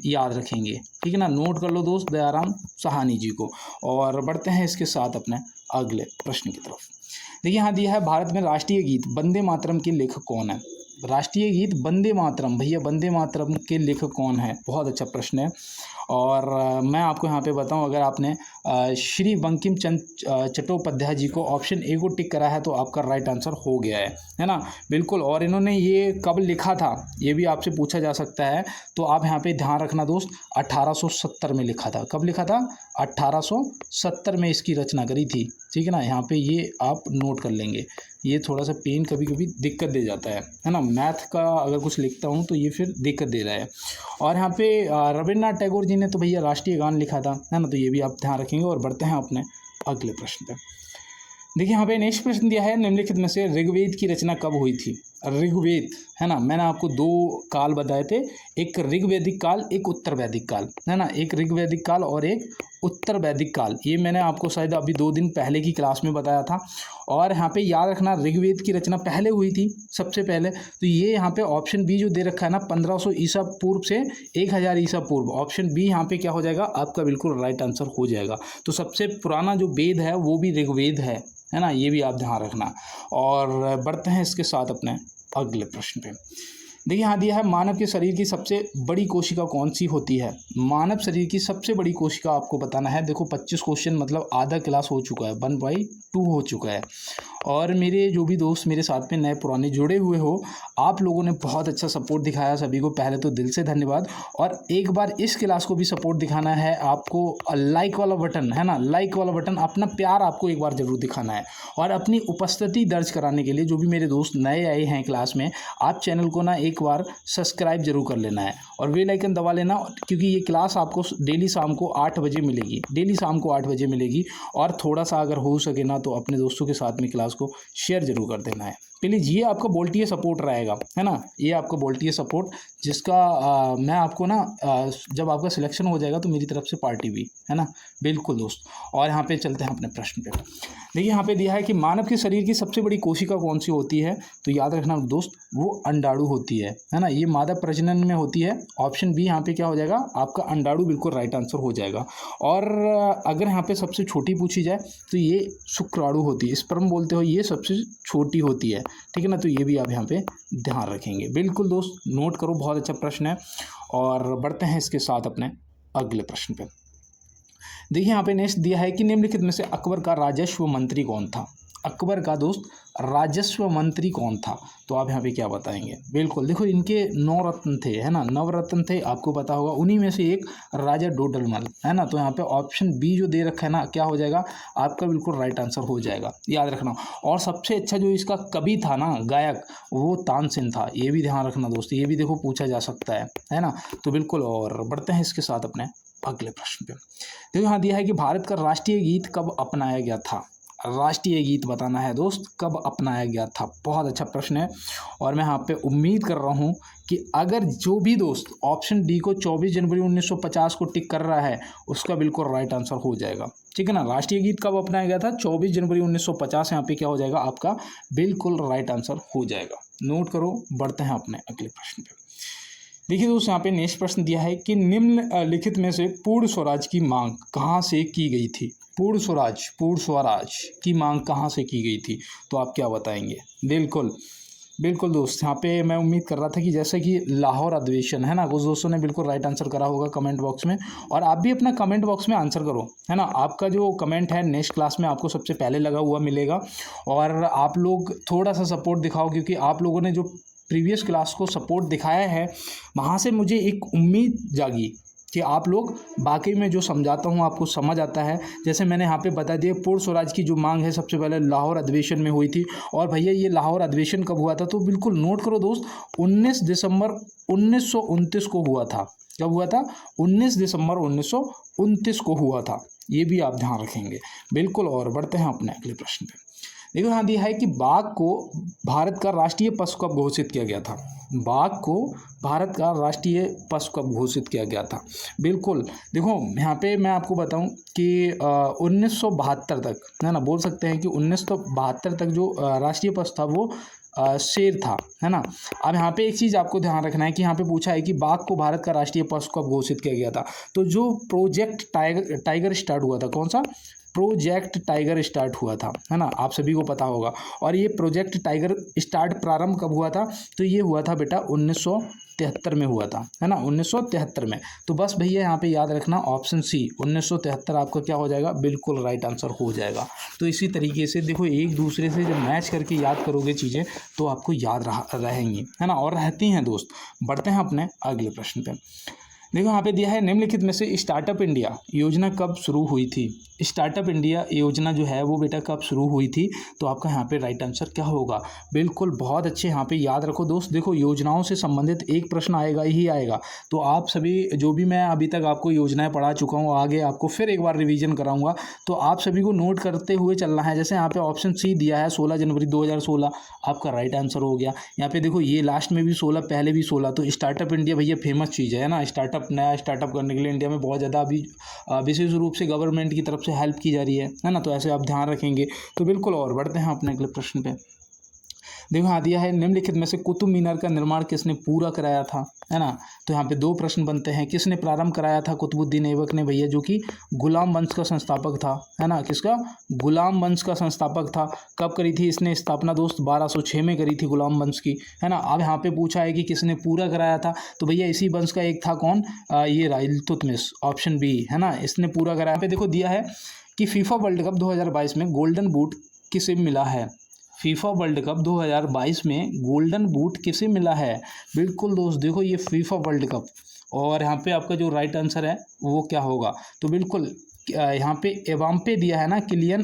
याद रखेंगे, ठीक है ना। नोट कर लो दोस्त, दयाराम साहनी जी को। और बढ़ते हैं इसके साथ अपने अगले प्रश्न की तरफ। देखिए यहाँ दिया है, भारत में राष्ट्रीय गीत वंदे मातरम के लेखक कौन है? राष्ट्रीय गीत वंदे मातरम, भैया वंदे मातरम के लेखक कौन है? बहुत अच्छा प्रश्न है। और मैं आपको यहाँ पे बताऊँ, अगर आपने श्री बंकिम चंद्र चट्टोपाध्याय जी को ऑप्शन ए को टिक करा है तो आपका राइट आंसर हो गया है ना? बिल्कुल। और इन्होंने ये कब लिखा था ये भी आपसे पूछा जा सकता है, तो आप यहाँ पे ध्यान रखना दोस्त, 1870 में लिखा था। कब लिखा था? 1870 में इसकी रचना करी थी, ठीक है ना? यहाँ पे ये आप नोट कर लेंगे। ये थोड़ा सा पेन कभी कभी दिक्कत दे जाता है ना? मैथ का अगर कुछ लिखता हूँ तो ये फिर दिक्कत दे रहा है। और यहाँ पे रविन्द्रनाथ टैगोर जी ने तो भैया राष्ट्रीय गान लिखा था, है ना? तो ये भी आप ध्यान रखेंगे। और बढ़ते हैं अपने अगले प्रश्न पे। देखिए यहाँ पे नेक्स्ट प्रश्न दिया है, निम्नलिखित में से ऋग्वेद की रचना कब हुई थी? ऋग्वेद, है ना? मैंने आपको 2 काल बताए थे, एक ऋग्वैदिक काल, एक उत्तर वैदिक काल, है ना? एक ऋग्वैदिक काल और एक उत्तर वैदिक काल। ये मैंने आपको शायद अभी 2 दिन पहले की क्लास में बताया था। और यहाँ पे याद रखना, ऋग्वेद की रचना पहले हुई थी, सबसे पहले। तो ये यहाँ पे ऑप्शन बी जो दे रखा है ना, 1500 ईसा पूर्व से 1000 ईसा पूर्व, ऑप्शन बी यहाँ पे क्या हो जाएगा? आपका बिल्कुल राइट आंसर हो जाएगा। तो सबसे पुराना जो वेद है वो भी ऋग्वेद है ना? ये भी आप ध्यान रखना। और बढ़ते हैं इसके साथ अपने अगले प्रश्न पे। देखिए यहाँ दिया है, मानव के शरीर की सबसे बड़ी कोशिका कौन सी होती है? मानव शरीर की सबसे बड़ी कोशिका आपको बताना है। देखो 25 क्वेश्चन मतलब आधा क्लास हो चुका है, 1/2 हो चुका है। और मेरे जो भी दोस्त मेरे साथ में नए पुराने जुड़े हुए हो, आप लोगों ने बहुत अच्छा सपोर्ट दिखाया सभी को, पहले तो दिल से धन्यवाद। और एक बार इस क्लास को भी सपोर्ट दिखाना है आपको, लाइक वाला बटन है ना, लाइक वाला बटन, अपना प्यार आपको एक बार ज़रूर दिखाना है। और अपनी उपस्थिति दर्ज कराने के लिए जो भी मेरे दोस्त नए आए हैं क्लास में, आप चैनल को ना एक बार सब्सक्राइब जरूर कर लेना है और बेल आइकन दबा लेना, क्योंकि ये क्लास आपको डेली शाम को 8 बजे मिलेगी, डेली शाम को 8 बजे मिलेगी। और थोड़ा सा अगर हो सके ना तो अपने दोस्तों के साथ में क्लास को शेयर जरूर कर देना है प्लीज़। ये आपका वोल्टियर सपोर्ट रहेगा, है ना? ये आपका वोल्टियर सपोर्ट, जिसका मैं आपको ना जब आपका सिलेक्शन हो जाएगा तो मेरी तरफ से पार्टी भी, है ना? बिल्कुल दोस्त। और यहाँ पे चलते हैं अपने प्रश्न पे। देखिए यहाँ पे दिया है कि मानव के शरीर की सबसे बड़ी कोशिका कौन सी होती है? तो याद रखना दोस्त, वो अंडाणु होती है ना? ये मादा प्रजनन में होती है। ऑप्शन बी यहाँ पे क्या हो जाएगा? आपका अंडाणु बिल्कुल राइट आंसर हो जाएगा। और अगर यहाँ पे सबसे छोटी पूछी जाए तो ये शुक्राणु होती है, स्पर्म बोलते हो, ये सबसे छोटी होती है, ठीक है ना? तो ये भी आप यहाँ पे ध्यान रखेंगे। बिल्कुल दोस्त, नोट करो, बहुत अच्छा प्रश्न है। और बढ़ते हैं इसके साथ अपने अगले प्रश्न पे। देखिए यहाँ पे नेक्स्ट दिया है कि निम्नलिखित में से अकबर का राजस्व मंत्री कौन था? अकबर का दोस्त राजस्व मंत्री कौन था? तो आप यहाँ पे क्या बताएंगे? बिल्कुल देखो, इनके 9 रत्न थे, है ना? 9 रत्न थे, आपको पता होगा। उन्हीं में से एक राजा डोडरमल, है ना? तो यहाँ पे ऑप्शन बी जो दे रखा है ना, क्या हो जाएगा? आपका बिल्कुल राइट आंसर हो जाएगा, याद रखना। और सबसे अच्छा जो इसका कवि था ना, गायक, वो तानसेन था। ये भी ध्यान रखना दोस्त, ये भी देखो पूछा जा सकता है ना? तो बिल्कुल। और बढ़ते हैं इसके साथ अपने अगले प्रश्न पे। देखो यहाँ दिया है कि भारत का राष्ट्रीय गीत कब अपनाया गया था? राष्ट्रीय गीत बताना है दोस्त, कब अपनाया गया था? बहुत अच्छा प्रश्न है। और मैं यहाँ पे उम्मीद कर रहा हूँ कि अगर जो भी दोस्त ऑप्शन डी को 24 जनवरी 1950 को टिक कर रहा है, उसका बिल्कुल राइट आंसर हो जाएगा, ठीक है ना? राष्ट्रीय गीत कब अपनाया गया था? 24 जनवरी 1950। यहाँ पे क्या हो जाएगा? आपका बिल्कुल राइट आंसर हो जाएगा। नोट करो। बढ़ते हैं अपने अगले प्रश्न पे। देखिए दोस्त, यहाँ पे नेक्स्ट प्रश्न दिया है कि निम्नलिखित में से पूर्ण स्वराज की मांग कहाँ से की गई थी? पूर्ण स्वराज की मांग कहाँ से की गई थी? तो आप क्या बताएंगे? बिल्कुल दोस्त, यहाँ पे मैं उम्मीद कर रहा था कि जैसे कि लाहौर अधिवेशन, है ना? कुछ दोस्तों ने बिल्कुल राइट आंसर करा होगा कमेंट बॉक्स में। और आप भी अपना कमेंट बॉक्स में आंसर करो, है ना? आपका जो कमेंट है नेक्स्ट क्लास में आपको सबसे पहले लगा हुआ मिलेगा। और आप लोग थोड़ा सा सपोर्ट दिखाओ, क्योंकि आप लोगों ने जो प्रीवियस क्लास को सपोर्ट दिखाया है, वहाँ से मुझे एक उम्मीद जागी कि आप लोग बाकी में जो समझाता हूँ आपको समझ आता है। जैसे मैंने यहाँ पे बता दिया, पूर्ण स्वराज की जो मांग है सबसे पहले लाहौर अधिवेशन में हुई थी। और भैया ये लाहौर अधिवेशन कब हुआ था? तो बिल्कुल नोट करो दोस्त, 19 दिसंबर 1929 को हुआ था। कब हुआ था? 19 दिसंबर 1929 को हुआ था। ये भी आप ध्यान रखेंगे, बिल्कुल। और बढ़ते हैं अपने अगले प्रश्न पे। देखो यहाँ दिया है कि बाघ को भारत का राष्ट्रीय पशु कब घोषित किया गया था? बाघ को भारत का राष्ट्रीय पशु कब घोषित किया गया था? बिल्कुल देखो, यहाँ पे मैं आपको बताऊं कि 1972 तक, है ना? बोल सकते हैं कि 1972 तक जो राष्ट्रीय पशु था वो शेर था, है ना? अब यहाँ पे एक चीज़ आपको ध्यान रखना है कि यहाँ पे पूछा है कि बाघ को भारत का राष्ट्रीय पशु कब घोषित किया गया था। तो जो प्रोजेक्ट टाइगर स्टार्ट हुआ था, कौन सा? प्रोजेक्ट टाइगर स्टार्ट हुआ था, है ना, आप सभी को पता होगा। और ये प्रोजेक्ट टाइगर स्टार्ट प्रारंभ कब हुआ था, तो ये हुआ था बेटा 1973 में हुआ था, है ना, 1973 में। तो बस भैया यहाँ पे याद रखना ऑप्शन सी 1973 आपका क्या हो जाएगा, बिल्कुल राइट आंसर हो जाएगा। तो इसी तरीके से देखो एक दूसरे से जब मैच करके याद करोगे चीज़ें तो आपको याद रहेंगी, है ना, और रहती हैं दोस्त। बढ़ते हैं अपने अगले प्रश्न पे। देखो यहाँ पे दिया है निम्नलिखित में से स्टार्टअप इंडिया योजना कब शुरू हुई थी। स्टार्टअप इंडिया योजना जो है वो बेटा कब शुरू हुई थी, तो आपका यहाँ पे राइट आंसर क्या होगा, बिल्कुल बहुत अच्छे यहाँ पे याद रखो दोस्त। देखो योजनाओं से संबंधित एक प्रश्न आएगा ही आएगा, तो आप सभी जो भी मैं अभी तक आपको योजनाएं पढ़ा चुका हूँ, आगे आपको फिर एक बार रिवीजन कराऊंगा, तो आप सभी को नोट करते हुए चलना है। जैसे यहाँ पे ऑप्शन सी दिया है 16 जनवरी 2016 आपका राइट आंसर हो गया। यहाँ पे देखो ये लास्ट में भी 16, पहले भी 16, तो स्टार्टअप इंडिया भैया फेमस चीज़ है ना। स्टार्टअप नया स्टार्टअप करने के लिए इंडिया में बहुत ज़्यादा अभी विशेष रूप से गवर्नमेंट की तरफ से हेल्प की जा रही है ना, तो ऐसे आप ध्यान रखेंगे तो बिल्कुल। और बढ़ते हैं अपने अगले प्रश्न पे। देखो हाँ दिया है निम्नलिखित में से कुतुब मीनार का निर्माण किसने पूरा कराया था, है ना। तो यहाँ पे दो प्रश्न बनते हैं, किसने प्रारंभ कराया था, कुतुबुद्दीन ऐबक ने भैया, जो कि गुलाम वंश का संस्थापक था, है ना, किसका, गुलाम वंश का संस्थापक था। कब करी थी इसने स्थापना दोस्त, 1206 में करी थी गुलाम वंश की, है ना। अब यहाँ पे पूछा है कि किसने पूरा कराया था, तो भैया इसी वंश का एक था कौन, ये इल्तुतमिश, ऑप्शन बी, है ना, इसने पूरा कराया। पे देखो दिया है कि फीफा वर्ल्ड कप 2022 में गोल्डन बूट किसे मिला है। फीफा वर्ल्ड कप 2022 में गोल्डन बूट किसे मिला है, बिल्कुल दोस्त देखो ये फीफा वर्ल्ड कप, और यहाँ पे आपका जो राइट आंसर है वो क्या होगा, तो बिल्कुल यहाँ पे एम्बाप्पे दिया है ना, किलियन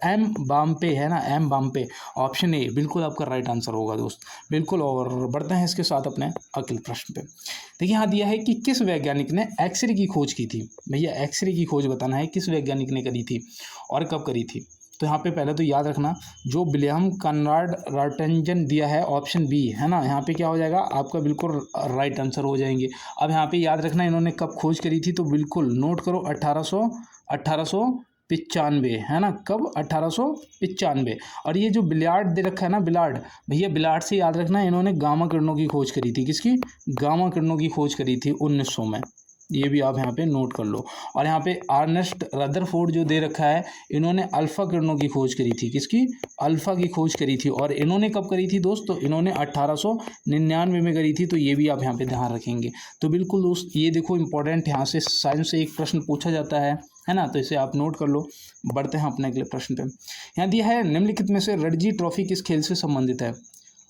एम्बाप्पे, है ना, एम्बाप्पे, ऑप्शन ए बिल्कुल आपका राइट आंसर होगा दोस्त, बिल्कुल। और बढ़ते हैं इसके साथ अपने अगले प्रश्न पे। देखिए यहाँ दिया है कि किस वैज्ञानिक ने एक्सरे की खोज की थी। भैया एक्सरे की खोज बताना है किस वैज्ञानिक ने करी थी और कब करी थी। तो यहाँ पे पहले तो याद रखना जो विलियम कॉनराड रॉन्टगेन दिया है ऑप्शन बी, है ना, यहाँ पे क्या हो जाएगा आपका बिल्कुल राइट आंसर हो जाएंगे। अब यहाँ पे याद रखना इन्होंने कब खोज करी थी, तो बिल्कुल नोट करो 1895, है ना, कब 1895। और ये जो बिलार्ड दे रखा है ना, बिलार्ड, भैया बिलार्ड से याद रखना इन्होंने गामा किरणों की खोज करी थी, किसकी, गामा किरणों की खोज करी थी 1900 में, ये भी आप यहाँ पे नोट कर लो। और यहाँ पे अर्नेस्ट रदरफोर्ड जो दे रखा है इन्होंने अल्फ़ा किरणों की खोज करी थी, किसकी, अल्फ़ा की खोज करी थी, और इन्होंने कब करी थी दोस्त, तो इन्होंने 1899 में करी थी, तो ये भी आप यहाँ पे ध्यान रखेंगे। तो बिल्कुल दोस्त ये देखो इंपॉर्टेंट, यहाँ से साइंस से एक प्रश्न पूछा जाता है ना, तो इसे आप नोट कर लो। बढ़ते हैं अपने अगले प्रश्न पे। यहाँ दिया है निम्नलिखित में से रणजी ट्रॉफी किस खेल से संबंधित है।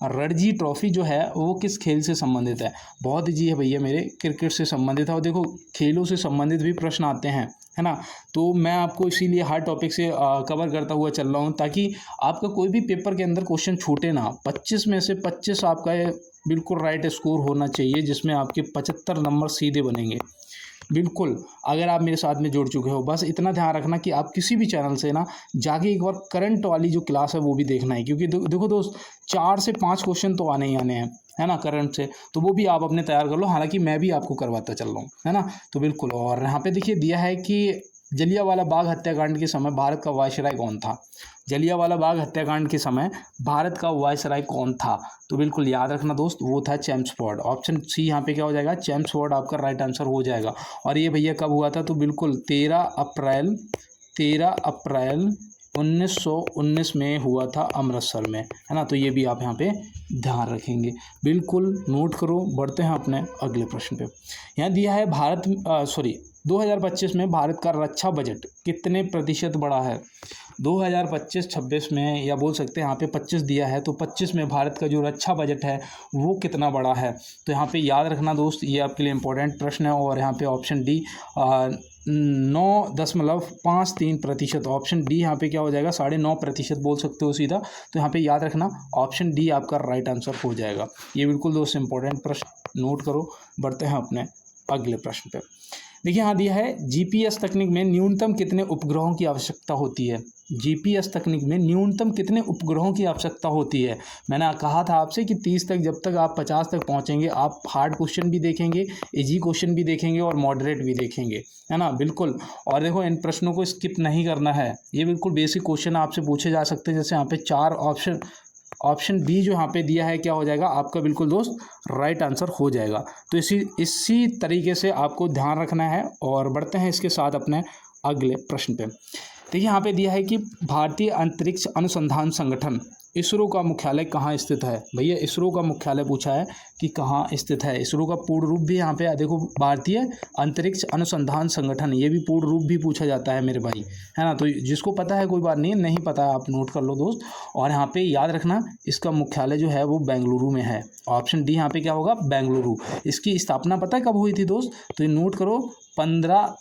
रणजी ट्रॉफी जो है वो किस खेल से संबंधित है, बहुत ईजी है भैया मेरे, क्रिकेट से संबंधित है। और देखो खेलों से संबंधित भी प्रश्न आते हैं, है ना, तो मैं आपको इसीलिए हर टॉपिक से कवर करता हुआ चल रहा हूँ ताकि आपका कोई भी पेपर के अंदर क्वेश्चन छूटे ना। 25 में से 25 आपका बिल्कुल राइट स्कोर होना चाहिए, जिसमें आपके 75 नंबर सीधे बनेंगे, बिल्कुल। अगर आप मेरे साथ में जुड़ चुके हो, बस इतना ध्यान रखना कि आप किसी भी चैनल से ना जाके एक बार करंट वाली जो क्लास है वो भी देखना है, क्योंकि देखो दोस्त 4 से 5 क्वेश्चन तो आने ही आने हैं, है ना, करंट से, तो वो भी आप अपने तैयार कर लो, हालांकि मैं भी आपको करवाता चल रहा हूँ, है ना, तो बिल्कुल। और यहाँ पे देखिए दिया है कि जलियांवाला बाग हत्याकांड के समय भारत का वायसराय कौन था। जलियांवाला बाग हत्याकांड के समय भारत का वायसराय कौन था, तो बिल्कुल याद रखना दोस्त वो था चैम्सफोर्ड, ऑप्शन सी यहाँ पे क्या हो जाएगा, चैम्सफोर्ड आपका राइट आंसर हो जाएगा। और ये भैया कब हुआ था, तो बिल्कुल 13 अप्रैल 1919 में हुआ था अमृतसर में, है ना, तो ये भी आप यहाँ पे ध्यान रखेंगे, बिल्कुल नोट करो। बढ़ते हैं अपने अगले प्रश्न पे। यहाँ दिया है 2025 में भारत का रक्षा बजट कितने प्रतिशत बढ़ा है। 2025-26 में, या बोल सकते हैं यहाँ पे 25 दिया है, तो 25 में भारत का जो रक्षा बजट है वो कितना बड़ा है, तो यहाँ पे याद रखना दोस्त ये आपके लिए इंपॉर्टेंट प्रश्न है। और यहाँ पे ऑप्शन डी 9.53%, ऑप्शन डी यहाँ पे क्या हो जाएगा 9.5% बोल सकते हो सीधा, तो यहाँ पे याद रखना ऑप्शन डी आपका राइट आंसर हो जाएगा। ये बिल्कुल दोस्त इंपॉर्टेंट प्रश्न नोट करो। बढ़ते हैं अपने अगले प्रश्न पे। देखिए यहाँ दिया है जीपीएस तकनीक में न्यूनतम कितने उपग्रहों की आवश्यकता होती है। जीपीएस तकनीक में न्यूनतम कितने उपग्रहों की आवश्यकता होती है। मैंने कहा था आपसे कि 30 तक, जब तक आप 50 तक पहुंचेंगे आप हार्ड क्वेश्चन भी देखेंगे, इजी क्वेश्चन भी देखेंगे और मॉडरेट भी देखेंगे, है ना, बिल्कुल। और देखो इन प्रश्नों को स्किप नहीं करना है, ये बिल्कुल बेसिक क्वेश्चन आपसे पूछे जा सकते हैं। जैसे यहाँ पे 4 ऑप्शन बी जो यहाँ पे दिया है क्या हो जाएगा आपका बिल्कुल दोस्त राइट आंसर हो जाएगा। तो इसी तरीके से आपको ध्यान रखना है। और बढ़ते हैं इसके साथ अपने अगले प्रश्न पे। देखिए यहाँ पे दिया है कि भारतीय अंतरिक्ष अनुसंधान संगठन इसरो का मुख्यालय कहाँ स्थित है। भैया इसरो का मुख्यालय पूछा है कि कहाँ स्थित है। इसरो का पूर्ण रूप भी यहाँ पे देखो, भारतीय अंतरिक्ष अनुसंधान संगठन, ये भी पूर्ण रूप भी पूछा जाता है मेरे भाई, है ना। तो जिसको पता है कोई बात नहीं, नहीं पता है आप नोट कर लो दोस्त। और यहाँ पे याद रखना इसका मुख्यालय जो है वो बेंगलुरु में है। ऑप्शन डी यहाँ पे क्या होगा, बेंगलुरु। इसकी स्थापना पता है कब हुई थी दोस्त, तो ये नोट करो 15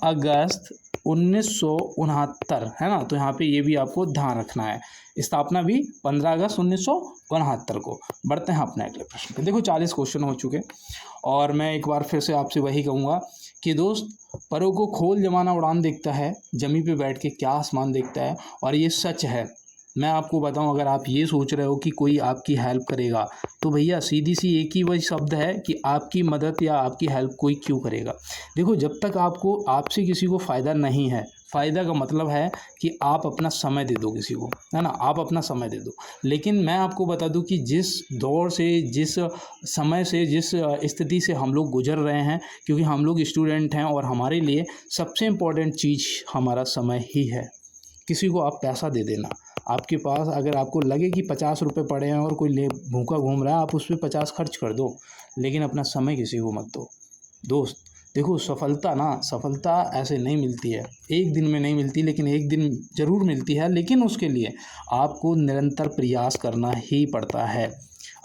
अगस्त 1969, है ना। तो यहाँ पे ये भी आपको ध्यान रखना है, स्थापना भी 15 अगस्त 1969 को। बढ़ते हैं अपने अगले प्रश्न पे। देखो 40 क्वेश्चन हो चुके और मैं एक बार फिर से आपसे वही कहूँगा कि दोस्त, परों को खोल जमाना उड़ान देखता है, जमी पे बैठ के क्या आसमान देखता है। और ये सच है। मैं आपको बताऊं, अगर आप ये सोच रहे हो कि कोई आपकी हेल्प करेगा, तो भैया सीधी सी एक ही वही शब्द है कि आपकी मदद या आपकी हेल्प कोई क्यों करेगा। देखो जब तक आपसे किसी को फ़ायदा नहीं है, फ़ायदा का मतलब है कि आप अपना समय दे दो किसी को, है ना, आप अपना समय दे दो। लेकिन मैं आपको बता दूं कि जिस दौर से, जिस समय से, जिस स्थिति से हम लोग गुजर रहे हैं, क्योंकि हम लोग स्टूडेंट हैं और हमारे लिए सबसे इम्पोर्टेंट चीज़ हमारा समय ही है। किसी को आप पैसा दे देना, आपके पास अगर आपको लगे कि 50 रुपये पड़े हैं और कोई भूखा घूम रहा है, आप उस पर 50 खर्च कर दो, लेकिन अपना समय किसी को मत दो दोस्त। देखो सफलता ऐसे नहीं मिलती है, एक दिन में नहीं मिलती, लेकिन एक दिन ज़रूर मिलती है। लेकिन उसके लिए आपको निरंतर प्रयास करना ही पड़ता है।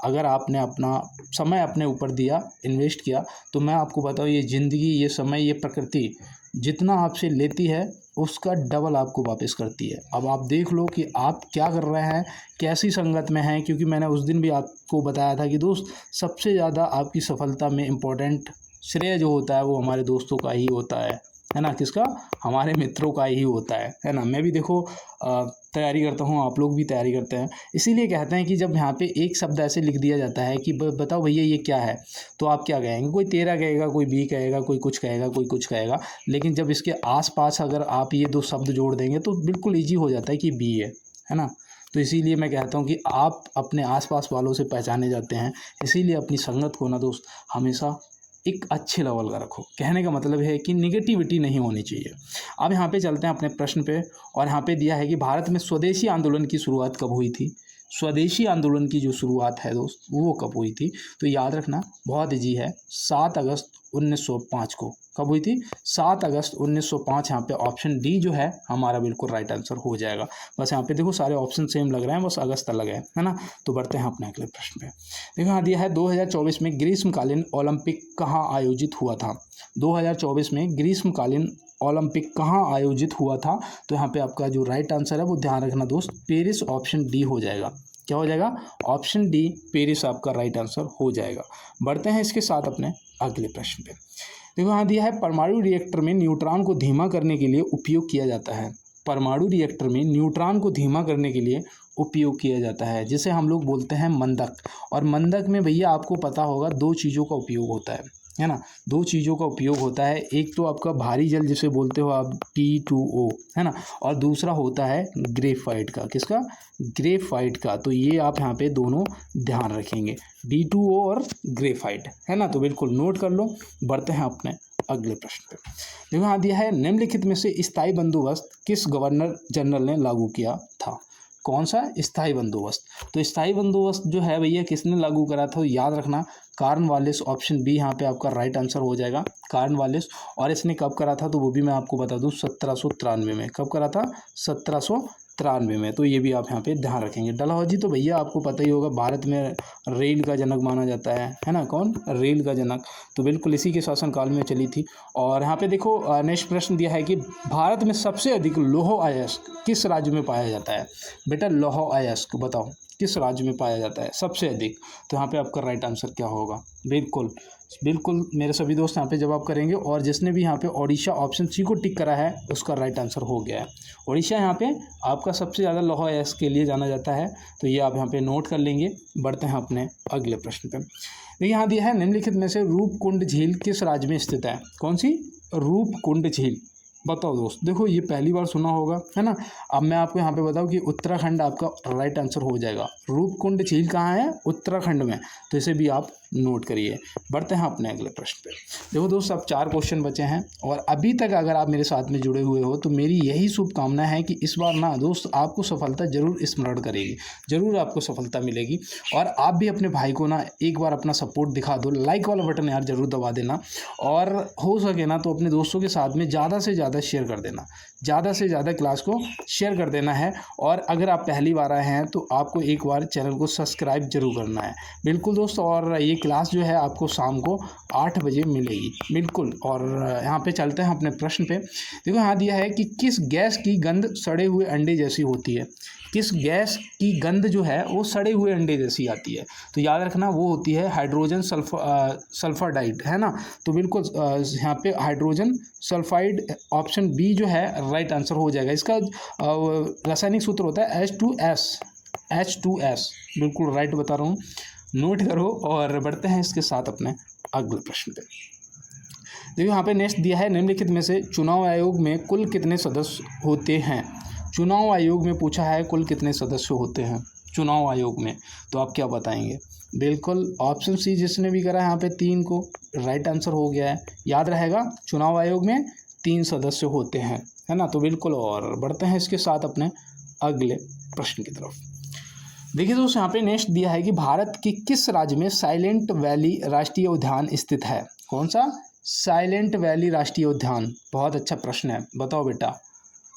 अगर आपने अपना समय अपने ऊपर दिया, इन्वेस्ट किया, तो मैं आपको बताऊँ, ये ज़िंदगी, ये समय, ये प्रकृति जितना आपसे लेती है उसका डबल आपको वापस करती है। अब आप देख लो कि आप क्या कर रहे हैं, कैसी संगत में हैं। क्योंकि मैंने उस दिन भी आपको बताया था कि दोस्त, सबसे ज़्यादा आपकी सफलता में इम्पोर्टेंट श्रेय जो होता है वो हमारे दोस्तों का ही होता है ना। किसका, हमारे मित्रों का ही होता है ना। मैं भी देखो तैयारी करता हूँ, आप लोग भी तैयारी करते हैं, इसीलिए कहते हैं कि जब यहाँ पे एक शब्द ऐसे लिख दिया जाता है कि बताओ भैया ये क्या है, तो आप क्या कहेंगे। कोई तेरा कहेगा, कोई बी कहेगा, कोई कुछ कहेगा, कोई कुछ कहेगा। लेकिन जब इसके आसपास अगर आप ये दो शब्द जोड़ देंगे तो बिल्कुल ईजी हो जाता है कि बी है ना। तो इसीलिए मैं कहता हूँ कि आप अपने आसपास वालों से पहचाने जाते हैं। इसीलिए अपनी संगत को ना दोस्त हमेशा एक अच्छे लेवल का रखो। कहने का मतलब है कि निगेटिविटी नहीं होनी चाहिए। अब यहाँ पे चलते हैं अपने प्रश्न पे। और यहाँ पे दिया है कि भारत में स्वदेशी आंदोलन की शुरुआत कब हुई थी। स्वदेशी आंदोलन की जो शुरुआत है दोस्त, वो कब हुई थी, तो याद रखना बहुत ईजी है, 7 अगस्त 1905 को। कब हुई थी, 7 अगस्त 1905। यहाँ पे ऑप्शन डी जो है हमारा बिल्कुल राइट आंसर हो जाएगा। बस यहाँ पे देखो सारे ऑप्शन सेम लग रहे हैं, बस अगस्त अलग है ना। तो बढ़ते हैं अपने अगले प्रश्न पे। देखो यहाँ दिया है 2024 में ग्रीष्मकालीन ओलंपिक कहाँ आयोजित हुआ था। 2024 में ग्रीष्मकालीन ओलंपिक कहाँ आयोजित हुआ था, तो यहाँ पे आपका जो राइट आंसर है वो ध्यान रखना दोस्त, पेरिस। ऑप्शन डी हो जाएगा। क्या हो जाएगा, ऑप्शन डी पेरिस आपका राइट आंसर हो जाएगा। बढ़ते हैं इसके साथ अपने अगले प्रश्न पे। देखो यहाँ दिया है परमाणु रिएक्टर में न्यूट्रॉन को धीमा करने के लिए उपयोग किया जाता है। परमाणु रिएक्टर में न्यूट्रॉन को धीमा करने के लिए उपयोग किया जाता है, जिसे हम लोग बोलते हैं मंदक। और मंदक में भैया आपको पता होगा 2 चीज़ों का उपयोग होता है ना। 2 चीज़ों का उपयोग होता है, एक तो आपका भारी जल जिसे बोलते हो आप T2O, है ना, और दूसरा होता है ग्रेफाइट का। किसका, ग्रेफाइट का। तो ये आप यहाँ पे दोनों ध्यान रखेंगे, D2O और ग्रेफाइट, है ना। तो बिल्कुल नोट कर लो। बढ़ते हैं अपने अगले प्रश्न पे। देखो यहाँ दिया है निम्नलिखित में से स्थायी बंदोबस्त किस गवर्नर जनरल ने लागू किया था। कौन सा, स्थायी बंदोबस्त। तो स्थायी बंदोबस्त जो है भैया किसने लागू करा था, याद रखना कॉर्नवालिस। ऑप्शन बी यहाँ पे आपका राइट आंसर हो जाएगा, कॉर्नवालिस। और इसने कब करा था, तो वो भी मैं आपको बता दूं 1793 में। कब करा था, 1793 में। तो ये भी आप यहाँ पे ध्यान रखेंगे। डलहौजी तो भैया आपको पता ही होगा, भारत में रेल का जनक माना जाता है ना। कौन, रेल का जनक। तो बिल्कुल इसी के शासनकाल में चली थी। और यहाँ पे देखो नेक्स्ट प्रश्न दिया है कि भारत में सबसे अधिक लौह अयस्क किस राज्य में पाया जाता है। बेटा लौह अयस्क बताओ किस राज्य में पाया जाता है सबसे अधिक। तो यहाँ पे आपका राइट आंसर क्या होगा, बिल्कुल मेरे सभी दोस्त यहाँ पे जवाब करेंगे। और जिसने भी यहाँ पे ओडिशा ऑप्शन सी को टिक करा है उसका राइट आंसर हो गया है। ओडिशा यहाँ पे आपका सबसे ज़्यादा लौह अयस्क के लिए जाना जाता है, तो ये आप यहाँ पे नोट कर लेंगे। बढ़ते हैं अपने अगले प्रश्न पे। देखिए यहाँ दिया है निम्नलिखित में से रूपकुंड झील किस राज्य में स्थित है। कौन सी, रूपकुंड झील बताओ दोस्त, देखो ये पहली बार सुना होगा, है ना। अब मैं आपको यहाँ पे बताऊँ कि उत्तराखंड आपका राइट आंसर हो जाएगा। रूपकुंड झील कहाँ है? उत्तराखंड में। तो इसे भी आप नोट करिए। बढ़ते हैं अपने अगले प्रश्न पे। देखो दोस्त, अब 4 क्वेश्चन बचे हैं और अभी तक अगर आप मेरे साथ में जुड़े हुए हो तो मेरी यही शुभकामना है कि इस बार ना दोस्त आपको सफलता जरूर स्मरण करेगी, जरूर आपको सफलता मिलेगी। और आप भी अपने भाई को ना एक बार अपना सपोर्ट दिखा दो, लाइक वाला बटन यार जरूर दबा देना, और हो सके ना तो अपने दोस्तों के साथ में ज़्यादा से ज़्यादा शेयर कर देना, ज़्यादा से ज़्यादा क्लास को शेयर कर देना है। और अगर आप पहली बार आए हैं तो आपको एक बार चैनल को सब्सक्राइब जरूर करना है। बिल्कुल दोस्त, और ये क्लास जो है आपको शाम को 8 बजे मिलेगी, बिल्कुल। और यहाँ पे चलते हैं अपने प्रश्न पे। देखो यहाँ दिया है कि किस गैस की गंध सड़े हुए अंडे जैसी होती है? किस गैस की गंध जो है वो सड़े हुए अंडे जैसी आती है? तो याद रखना वो होती है हाइड्रोजन सल्फाइड, है ना। तो बिल्कुल यहाँ पे हाइड्रोजन सल्फाइड, ऑप्शन बी जो है राइट आंसर हो जाएगा। इसका रासायनिक सूत्र होता है H2S। बिल्कुल राइट बता रहा हूँ, नोट करो। और बढ़ते हैं इसके साथ अपने अगले प्रश्न पे। देखिए यहाँ पे नेक्स्ट दिया है, निम्नलिखित में से चुनाव आयोग में कुल कितने सदस्य होते हैं? चुनाव आयोग में पूछा है कुल कितने सदस्य होते हैं चुनाव आयोग में, तो आप क्या बताएंगे? बिल्कुल ऑप्शन सी जिसने भी करा यहाँ पे 3 को राइट आंसर हो गया है। याद रहेगा, चुनाव आयोग में 3 सदस्य होते हैं, है ना। तो बिल्कुल, और बढ़ते हैं इसके साथ अपने अगले प्रश्न की तरफ। देखिए दोस्तों, यहाँ पे नेक्स्ट दिया है कि भारत के किस राज्य में साइलेंट वैली राष्ट्रीय उद्यान स्थित है? कौन सा? साइलेंट वैली राष्ट्रीय उद्यान। बहुत अच्छा प्रश्न है, बताओ बेटा।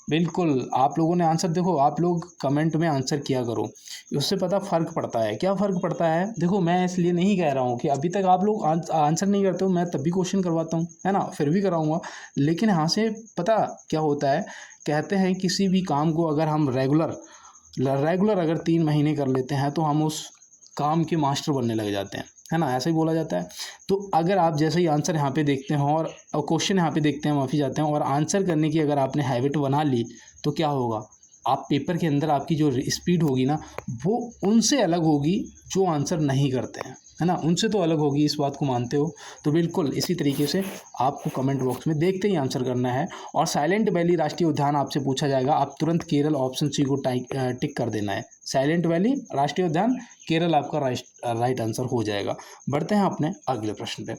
बिल्कुल, आप लोगों ने आंसर, देखो आप लोग कमेंट में आंसर किया करो, उससे पता फ़र्क पड़ता है। क्या फ़र्क पड़ता है? देखो मैं इसलिए नहीं कह रहा हूँ कि अभी तक आप लोग आंसर नहीं करते हो, मैं तब भी क्वेश्चन करवाता हूँ, है ना, फिर भी कराऊँगा। लेकिन यहाँ से पता क्या होता है, कहते हैं किसी भी काम को अगर हम रेगुलर अगर 3 महीने कर लेते हैं तो हम उस काम के मास्टर बनने लग जाते हैं, है ना, ऐसा ही बोला जाता है। तो अगर आप जैसे ही आंसर यहाँ पे देखते हैं और क्वेश्चन यहाँ पे देखते हैं, माफ़ी चाहते हैं, और आंसर करने की अगर आपने हैबिट बना ली तो क्या होगा, आप पेपर के अंदर आपकी जो स्पीड होगी ना वो उनसे अलग होगी जो आंसर नहीं करते हैं, है ना, उनसे तो अलग होगी, इस बात को मानते हो? तो बिल्कुल इसी तरीके से आपको कमेंट बॉक्स में देखते ही आंसर करना है। और साइलेंट वैली राष्ट्रीय उद्यान आपसे पूछा जाएगा, आप तुरंत केरल ऑप्शन सी को टिक कर देना है। साइलेंट वैली राष्ट्रीय उद्यान केरल आपका राइट आंसर हो जाएगा। बढ़ते हैं अपने अगले प्रश्न पे।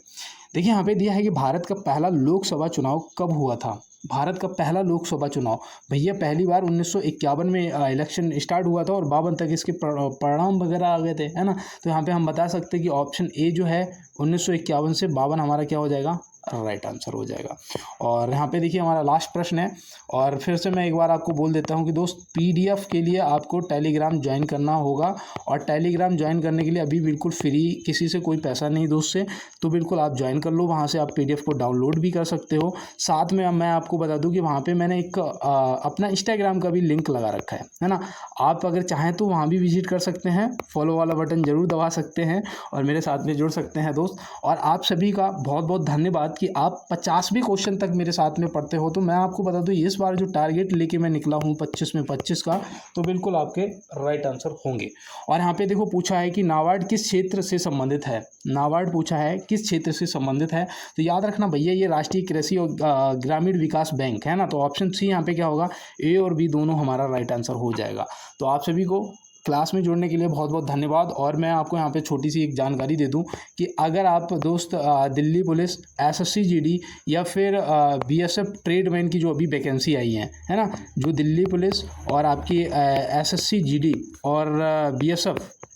देखिए यहाँ पे दिया है कि भारत का पहला लोकसभा चुनाव कब हुआ था? भारत का पहला लोकसभा चुनाव भैया पहली बार 1951 में इलेक्शन स्टार्ट हुआ था और 52 तक इसके परिणाम वगैरह आ गए थे, है ना। तो यहाँ पे हम बता सकते हैं कि ऑप्शन ए जो है 1951 से 52 हमारा क्या हो जाएगा? राइट आंसर हो जाएगा। और यहाँ पे देखिए हमारा लास्ट प्रश्न है, और फिर से मैं एक बार आपको बोल देता हूँ कि दोस्त पीडीएफ के लिए आपको टेलीग्राम ज्वाइन करना होगा, और टेलीग्राम ज्वाइन करने के लिए अभी बिल्कुल फ्री, किसी से कोई पैसा नहीं दोस्त से, तो बिल्कुल आप ज्वाइन कर लो। वहाँ से आप पीडीएफ को डाउनलोड भी कर सकते हो। साथ में अब मैं आपको बता दूँ कि वहाँ पर मैंने एक अपना इंस्टाग्राम का भी लिंक लगा रखा है ना। आप अगर चाहें तो वहाँ भी विजिट कर सकते हैं, फॉलो वाला बटन ज़रूर दबा सकते हैं और मेरे साथ में जुड़ सकते हैं दोस्त। और आप सभी का बहुत बहुत धन्यवाद कि आप 50वें क्वेश्चन तक मेरे साथ में पढ़ते हो। तो मैं आपको बता दूं इस बार जो टारगेट लेके मैं निकला हूं 25 में 25 का, तो बिल्कुल आपके राइट आंसर होंगे। और यहाँ पे देखो पूछा है कि नाबार्ड किस क्षेत्र से संबंधित है? नाबार्ड पूछा है किस क्षेत्र से संबंधित है? तो याद रखना भैया ये राष्ट्रीय कृषि और ग्रामीण विकास बैंक है ना। तो ऑप्शन सी यहाँ पे क्या होगा, ए और बी दोनों हमारा राइट आंसर हो जाएगा। तो आप सभी को क्लास में जुड़ने के लिए बहुत बहुत धन्यवाद। और मैं आपको यहाँ पे छोटी सी एक जानकारी दे दूं कि अगर आप दोस्त दिल्ली पुलिस, एसएससी जीडी या फिर बीएसएफ ट्रेडमैन की जो अभी वैकेंसी आई है ना, जो दिल्ली पुलिस और आपकी एसएससी जीडी और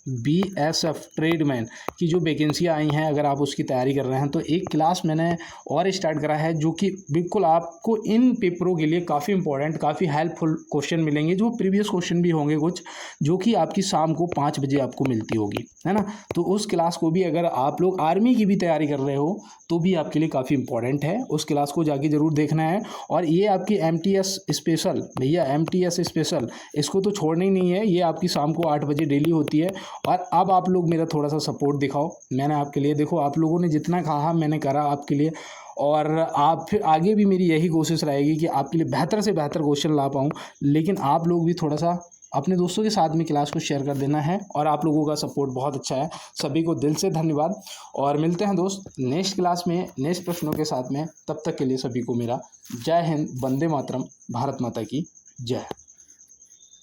बीएसएफ ट्रेडमैन की जो वैकेंसियाँ आई हैं, अगर आप उसकी तैयारी कर रहे हैं तो एक क्लास मैंने और स्टार्ट करा है जो कि बिल्कुल आपको इन पेपरों के लिए काफ़ी इंपॉर्टेंट, काफ़ी हेल्पफुल क्वेश्चन मिलेंगे, जो प्रीवियस क्वेश्चन भी होंगे कुछ, जो कि आपकी शाम को 5 बजे आपको मिलती होगी, है ना। तो उस क्लास को भी अगर आप लोग आर्मी की भी तैयारी कर रहे हो तो भी आपके लिए काफ़ी इंपॉर्टेंट है, उस क्लास को जाके ज़रूर देखना है। और ये आपकी एमटीएस स्पेशल, भैया एमटीएस स्पेशल, इसको तो छोड़ना ही नहीं है, ये आपकी शाम को 8 बजे डेली होती है। और अब आप लोग मेरा थोड़ा सा सपोर्ट दिखाओ, मैंने आपके लिए, देखो आप लोगों ने जितना कहा मैंने करा आपके लिए, और आप फिर आगे भी मेरी यही कोशिश रहेगी कि आपके लिए बेहतर से बेहतर क्वेश्चन ला पाऊँ। लेकिन आप लोग भी थोड़ा सा अपने दोस्तों के साथ में क्लास को शेयर कर देना है। और आप लोगों का सपोर्ट बहुत अच्छा है, सभी को दिल से धन्यवाद। और मिलते हैं दोस्त नेक्स्ट क्लास में नेक्स्ट प्रश्नों के साथ में। तब तक के लिए सभी को मेरा जय हिंद, वंदे मातरम, भारत माता की जय।